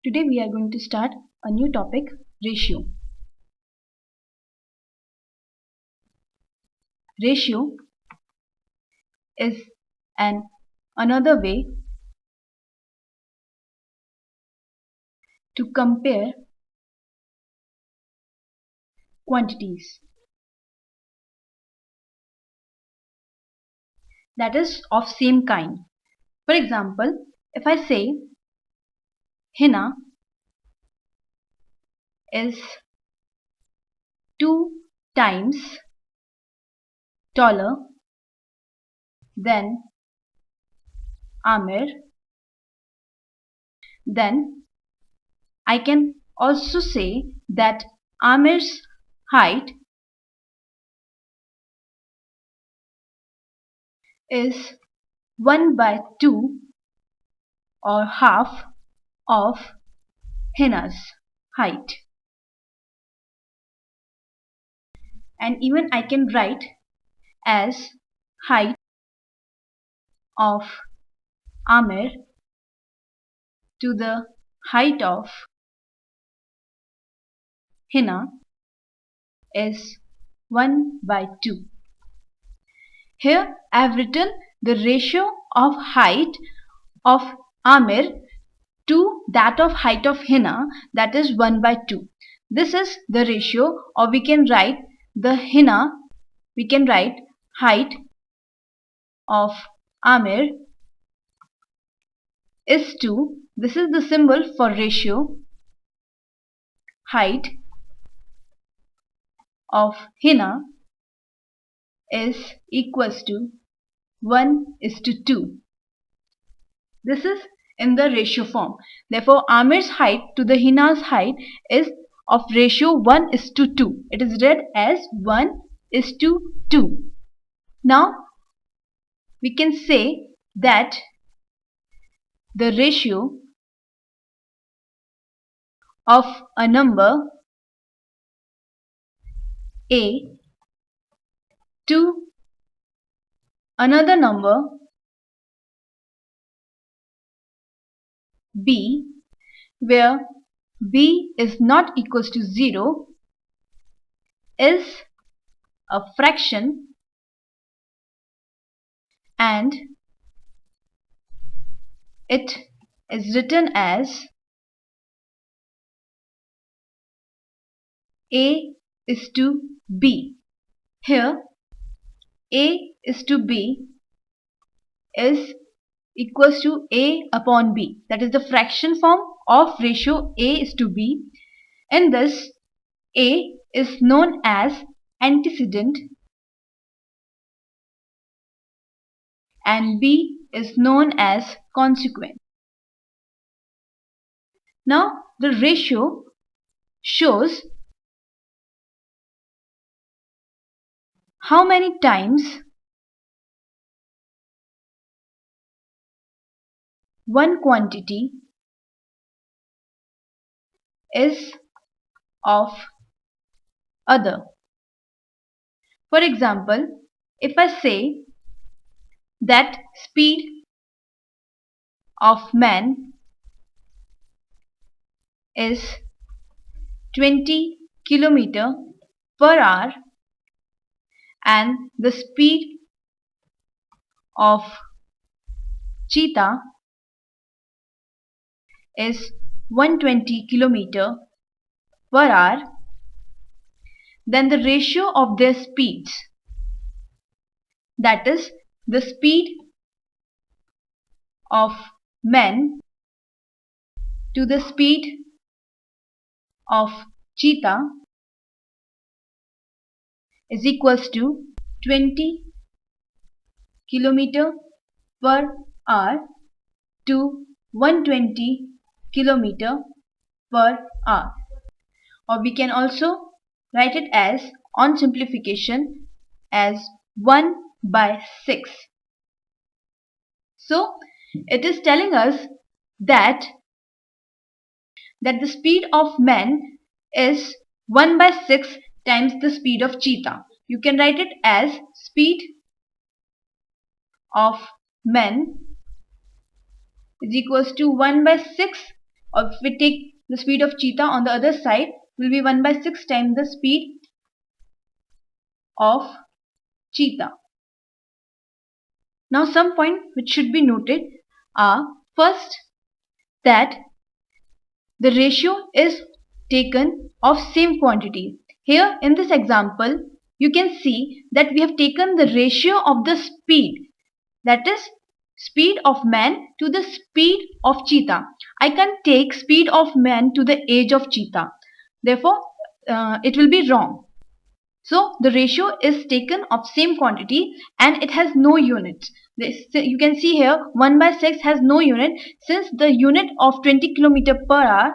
Today we are going to start a new topic, ratio. Ratio is another way to compare quantities that is of same kind. For example, if I say Hina is 2 times taller than Amir, then I can also say that Amir's height is 1 by 2 or half of Hina's height. And even I can write as height of Amir to the height of Hina is 1 by 2. Here I have written the ratio of height of Amir to that of height of Hina, that is 1 by 2. This is the ratio, or we can write the Hina, we can write height of Amir is to, this is the symbol for ratio, height of Hina is equals to 1:2. This is in the ratio form. Therefore, Amir's height to the Hina's height is of ratio 1:2. It is read as 1:2. Now, we can say that the ratio of a number A to another number B, where B is not equals to 0, is a fraction, and it is written as A is to B. Here A is to B is equals to A upon B. That is the fraction form of ratio A is to B. In this, A is known as antecedent and B is known as consequent. Now the ratio shows how many times one quantity is of other. For example, if I say that speed of man is 20 km per hour and the speed of cheetah is 120 km per hour, then the ratio of their speeds, that is the speed of men to the speed of cheetah, is equals to 20 km per hour to 120 km per hour. Or we can also write it as, on simplification, as 1 by 6. So it is telling us that the speed of man is 1 by 6 times the speed of cheetah. You can write it as speed of man is equals to 1 by 6 or if we take the speed of cheetah on the other side, will be 1 by 6 times the speed of cheetah. Now some points which should be noted are, first, that the ratio is taken of same quantity. Here in this example, you can see that we have taken the ratio of the speed, that is speed of man to the speed of cheetah. I can take speed of man to the age of cheetah. Therefore, it will be wrong. So the ratio is taken of same quantity and it has no units. You can see here 1 by 6 has no unit, since the unit of 20 km per hour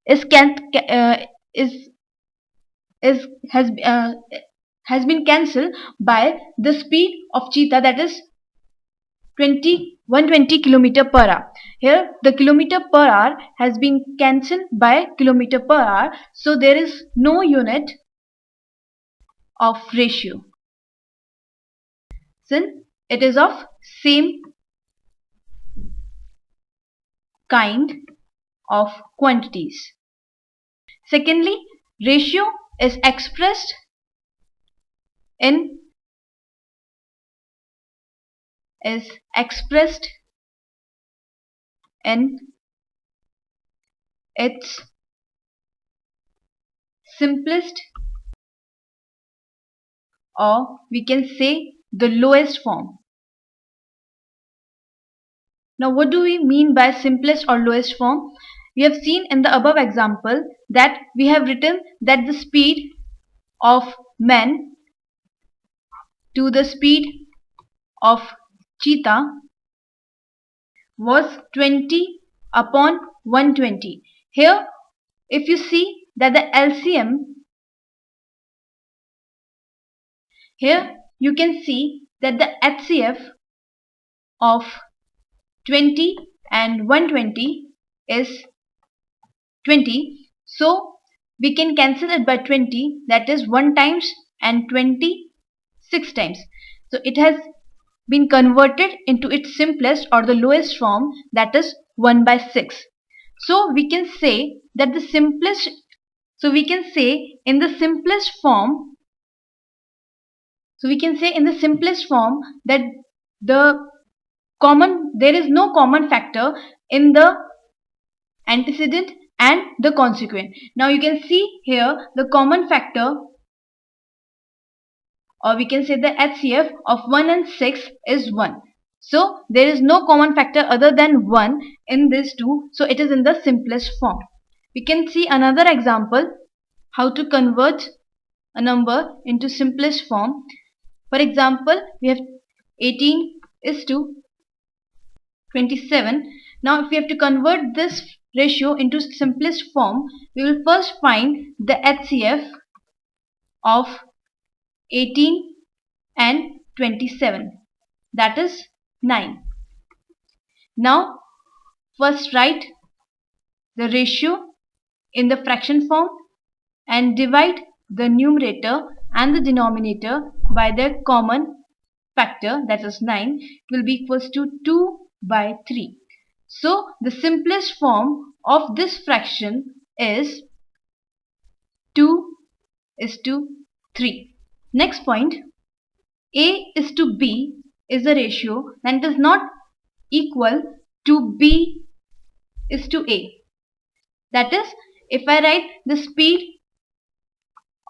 is has been cancelled by the speed of cheetah, that is 120 km per hour. Here the kilometer per hour has been cancelled by kilometer per hour, so there is no unit of ratio, since it is of same kind of quantities. Secondly, ratio is expressed in its simplest, or we can say the lowest form. Now what do we mean by simplest or lowest form? We have seen in the above example that we have written that the speed of man to the speed of cheetah was 20 upon 120. Here if you see that the LCM, here you can see that the HCF of 20 and 120 is 20. So we can cancel it by 20, that is 1 times and 20 6 times. So it has been converted into its simplest or the lowest form, that is 1 by 6. So we can say that the simplest, so we can say in the simplest form, that there is no common factor in the antecedent and the consequent. Now you can see here the common factor, or we can say the HCF of 1 and 6 is 1. So there is no common factor other than 1 in these two, so it is in the simplest form. We can see another example how to convert a number into simplest form. For example, we have 18 is to 27. Now if we have to convert this ratio into simplest form, we will first find the HCF of 18 and 27, that is 9. Now first write the ratio in the fraction form and divide the numerator and the denominator by their common factor, that is 9, will be equals to 2 by 3. So the simplest form of this fraction is 2 is to 3. Next point, A is to B is a ratio that is not equal to B is to A. That is, if I write the speed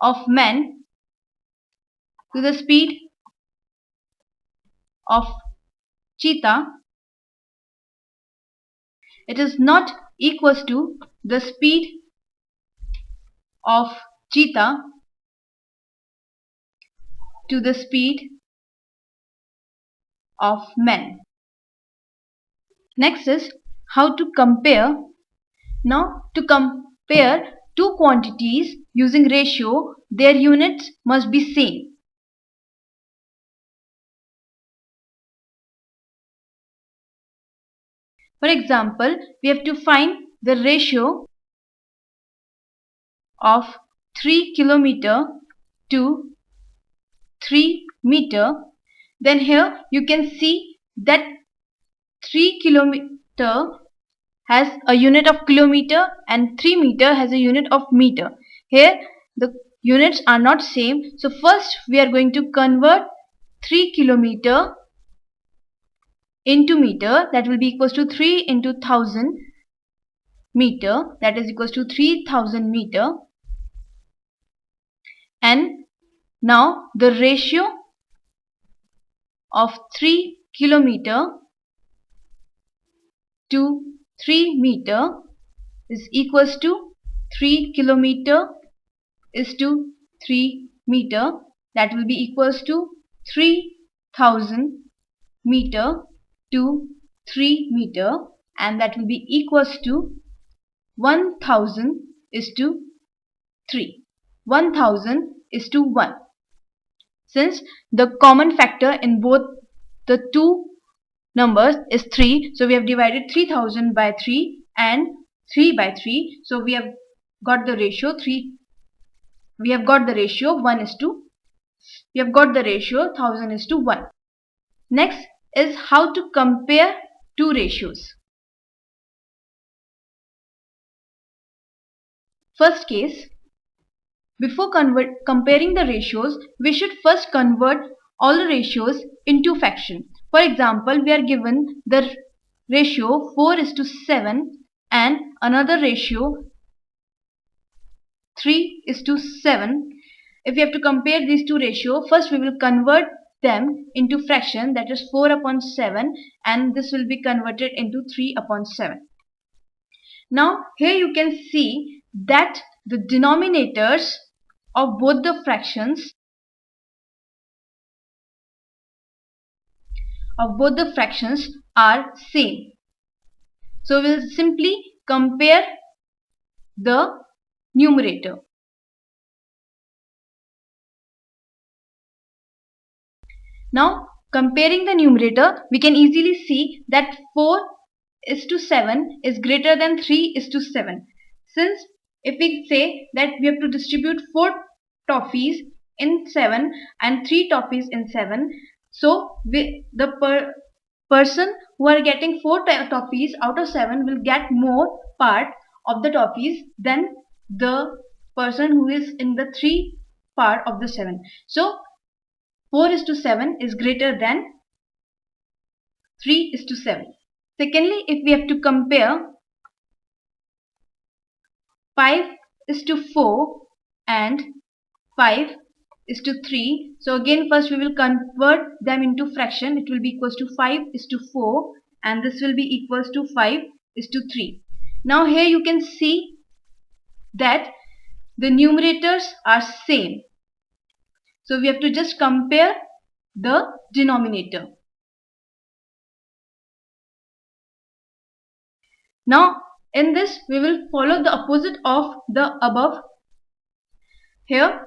of man to the speed of cheetah, it is not equals to the speed of cheetah to the speed of man. Next is how to compare. Now to compare two quantities using ratio, their units must be same. For example, we have to find the ratio of 3 kilometer to 3 meter. Then here you can see that 3 kilometer has a unit of kilometer and 3 meter has a unit of meter. Here the units are not same. So first we are going to convert 3 kilometer into meter, that will be equals to 3 into 1000 meter, that is equals to 3000 meter. And now the ratio of 3 kilometer to 3 meter is equals to 3 kilometer is to 3 meter, that will be equals to 3000 meter to 3 meter, and that will be equals to 1000 is to 3. 1000 is to 1. Since the common factor in both the two numbers is 3, so we have divided 3000 by 3 and 3 by 3. So we have got the ratio 3. We have got the ratio 1 is to. We have got the ratio 1000 is to 1. Next is how to compare two ratios. First case, before comparing the ratios, we should first convert all the ratios into fraction. For example, we are given the ratio 4 is to 7 and another ratio 3 is to 7. If we have to compare these two ratios, first we will convert them into fraction, that is 4 upon 7, and this will be converted into 3 upon 7. Now here you can see that the denominators of both the fractions are same. So we will simply compare the numerator. Now comparing the numerator, we can easily see that 4 is to 7 is greater than 3 is to 7. Since if we say that we have to distribute 4 toffees in 7 and 3 toffees in 7, so the person who are getting 4 toffees out of 7 will get more part of the toffees than the person who is in the 3 part of the 7. So 4 is to 7 is greater than 3 is to 7. Secondly, if we have to compare 5 is to 4 and 5 is to 3. So again first we will convert them into fraction. It will be equals to 5 is to 4 and this will be equals to 5 is to 3. Now here you can see that the numerators are same. So we have to just compare the denominator. Now in this we will follow the opposite of the above. Here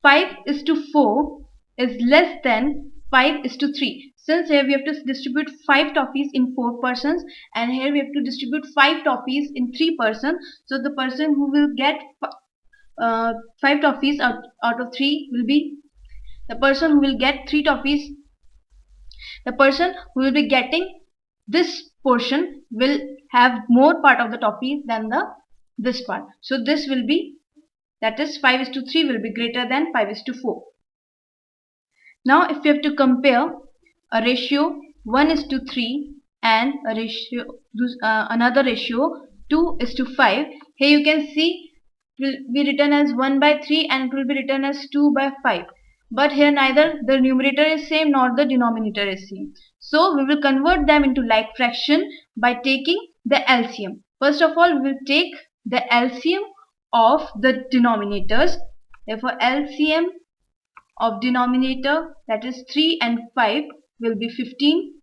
5 is to 4 is less than 5 is to 3. Since here we have to distribute 5 toffees in 4 persons and here we have to distribute 5 toffees in 3 persons. So the person who will get 5 toffees out of 3 will be the person who will get 3 toffees. The person who will be getting this portion will have more part of the toffee than this part. So this will be, that is 5 is to 3 will be greater than 5 is to 4. Now if we have to compare a ratio 1 is to 3 and a ratio another ratio 2 is to 5, here you can see it will be written as 1 by 3 and it will be written as 2 by 5. But here neither the numerator is same nor the denominator is same. So we will convert them into like fraction by taking the LCM. First of all, we will take the LCM of the denominators. Therefore LCM of denominator, that is 3 and 5, will be 15.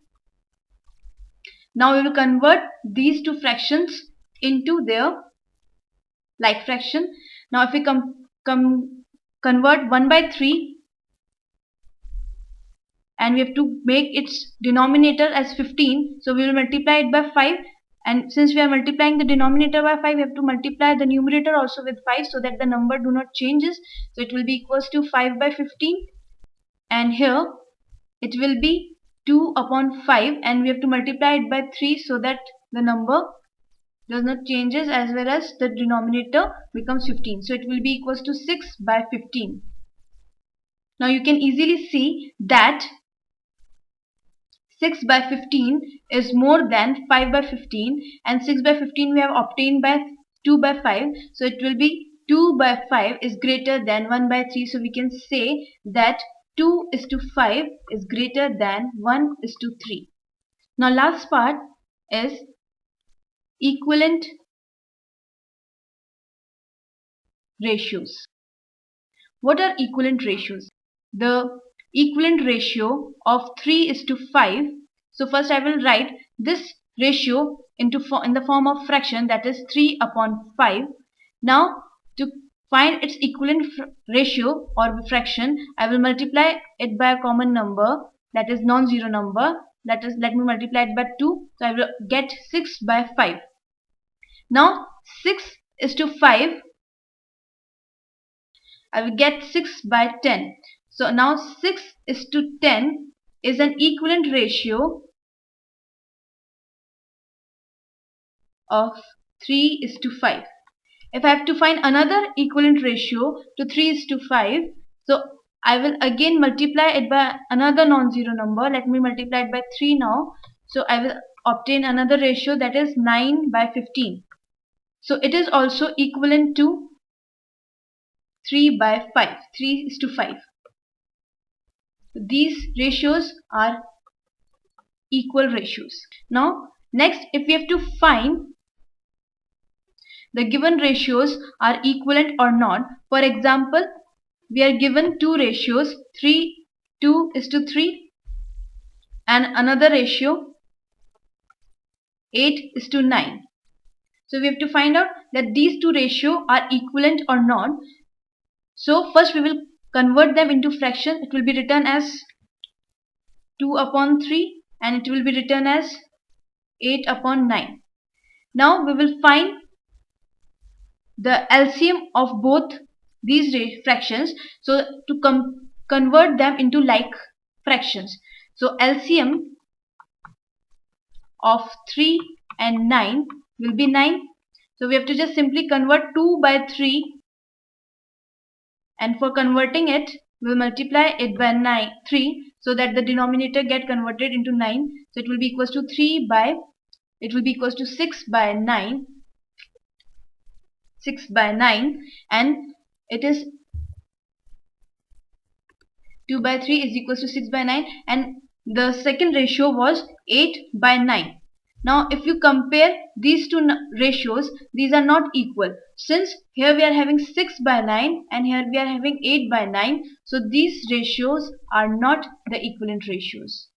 Now we will convert these two fractions into their like fraction. Now if we convert 1 by 3 and we have to make its denominator as 15, so we will multiply it by 5, and since we are multiplying the denominator by 5, we have to multiply the numerator also with 5 so that the number do not changes. So it will be equals to 5 by 15 and here it will be 2 upon 5 and we have to multiply it by 3 so that the number does not changes, as well as the denominator becomes 15. So it will be equals to 6 by 15. Now you can easily see that 6 by 15 is more than 5 by 15, and 6 by 15 we have obtained by 2 by 5. So it will be 2 by 5 is greater than 1 by 3. So we can say that 2:5 is greater than 1:3. Now last part is equivalent ratios. What are equivalent ratios? The equivalent ratio of 3:5. So first I will write this ratio in the form of fraction, that is 3/5. Now to find its equivalent ratio or fraction, I will multiply it by a common number, that is non-zero number. Let me multiply it by 2. So I will get 6 by 5. Now 6:5, I will get 6 by 10. So now 6:10 is an equivalent ratio of 3:5. If I have to find another equivalent ratio to 3:5, so I will again multiply it by another non-zero number. Let me multiply it by 3 now. So I will obtain another ratio, that is 9 by 15. So it is also equivalent to 3 by 5, 3:5. These ratios are equal ratios. Now next, if we have to find the given ratios are equivalent or not. For example, we are given two ratios, 2:3, and another ratio 8:9. So we have to find out that these two ratios are equivalent or not. So first we will convert them into fraction. It will be written as 2/3 and it will be written as 8/9. Now we will find the LCM of both these fractions, so to convert them into like fractions. So LCM of 3 and 9 will be 9. So we have to just simply convert 2 by 3, and for converting it we will multiply it by 3, so that the denominator get converted into 9. So it will be equals to 6 by 9, and it is 2 by 3 is equals to 6 by 9, and the second ratio was 8 by 9. Now if you compare these two ratios, these are not equal. Since here we are having 6 by 9 and here we are having 8 by 9, so these ratios are not the equivalent ratios.